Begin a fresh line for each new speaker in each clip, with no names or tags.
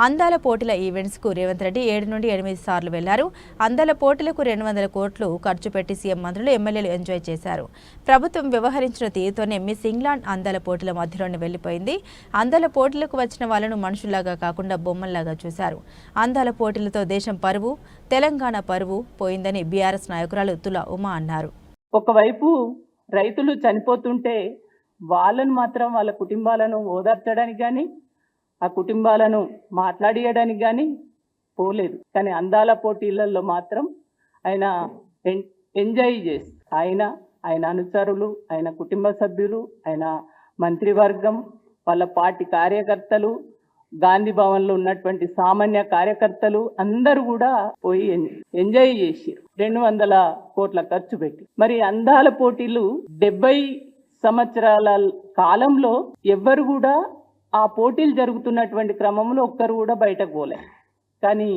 అందాల పోటీల ఈవెంట్స్కు రేవంత్ రెడ్డి 7 నుండి 8 సార్లు వెళ్లారు. అందాల పోటీలకు 200 కోట్లు ఖర్చు పెట్టి సీఎం మంత్రులు ఎమ్మెల్యేలు ఎంజాయ్ చేశారు. ప్రభుత్వం వ్యవహరించిన తీరుతోనే మిస్ ఇంగ్లాండ్ అందాల పోటీల మధ్యలోనే వెళ్లిపోయింది. అందాల పోటీలకు వచ్చిన వాళ్లను మనుషుల్లాగా కాకుండా బొమ్మల్లాగా చూశారు. అందాల పోటీలతో దేశం పరువు, తెలంగాణ పరువు పోయిందని బీఆర్ఎస్ నాయకురాలు తుల ఉమా అన్నారు.
ఒకవైపు రైతులు చనిపోతుంటే వాళ్ళను మాత్రం వాళ్ళ కుటుంబాలను ఓదార్చడానికి కానీ ఆ కుటుంబాలను మాట్లాడియడానికి కానీ పోలేదు. కానీ అందాల పోటీలలో మాత్రం ఆయన ఎంజాయ్ చేసి ఆయన అనుచరులు, ఆయన కుటుంబ సభ్యులు, ఆయన మంత్రివర్గం, వాళ్ళ పార్టీ కార్యకర్తలు, గాంధీ భవన్లో ఉన్నటువంటి సామాన్య కార్యకర్తలు అందరూ కూడా పోయి ఎంజాయ్ చేసి 200 కోట్ల ఖర్చు పెట్టి. మరి అందాల పోటీలు 70 సంవత్సరాల కాలంలో ఎవ్వరు కూడా ఆ పోటీలు జరుగుతున్నటువంటి క్రమంలో ఒక్కరు కూడా బయటకు పోలే. కానీ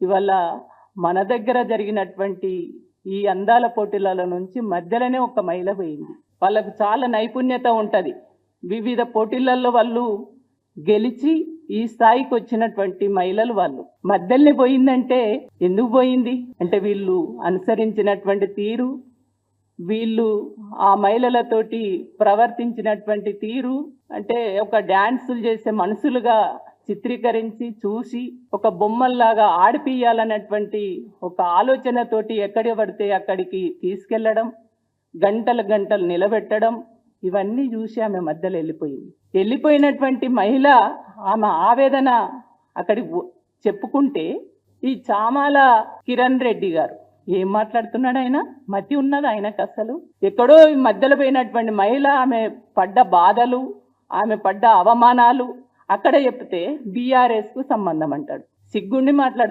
ఇవాళ మన దగ్గర జరిగినటువంటి ఈ అందాల పోటీల నుంచి మధ్యలోనే ఒక మహిళ పోయింది. వాళ్ళకు చాలా నైపుణ్యత ఉంటుంది. వివిధ పోటీలలో వాళ్ళు గెలిచి ఈ స్థాయికి వచ్చినటువంటి మహిళలు వాళ్ళు. మధ్యలోనే పోయిందంటే ఎందుకు పోయింది అంటే వీళ్ళు అనుసరించినటువంటి తీరు, వీళ్ళు ఆ మహిళలతోటి ప్రవర్తించినటువంటి తీరు, అంటే ఒక డ్యాన్సులు చేసే మనుషులుగా చిత్రీకరించి చూసి ఒక బొమ్మల్లాగా ఆడిపియాలన్నటువంటి ఒక ఆలోచనతోటి ఎక్కడి పడితే అక్కడికి తీసుకెళ్లడం, గంటలు నిలబెట్టడం, ఇవన్నీ చూసి ఆమె మధ్యలో వెళ్ళిపోయినటువంటి మహిళ ఆమె ఆవేదన అక్కడికి చెప్పుకుంటే ఈ చామాల కిరణ్ రెడ్డి గారు ఏం మాట్లాడుతున్నాడు? ఆయన మతి ఉన్నది ఆయనకు అసలు. ఎక్కడో మధ్యలో పోయినటువంటి మహిళ ఆమె పడ్డ బాధలు, ఆమె పడ్డ అవమానాలు అక్కడ చెప్తే బీఆర్ఎస్కు సంబంధం అంటాడు. సిగ్గుండి మాట్లాడుతున్నాడు.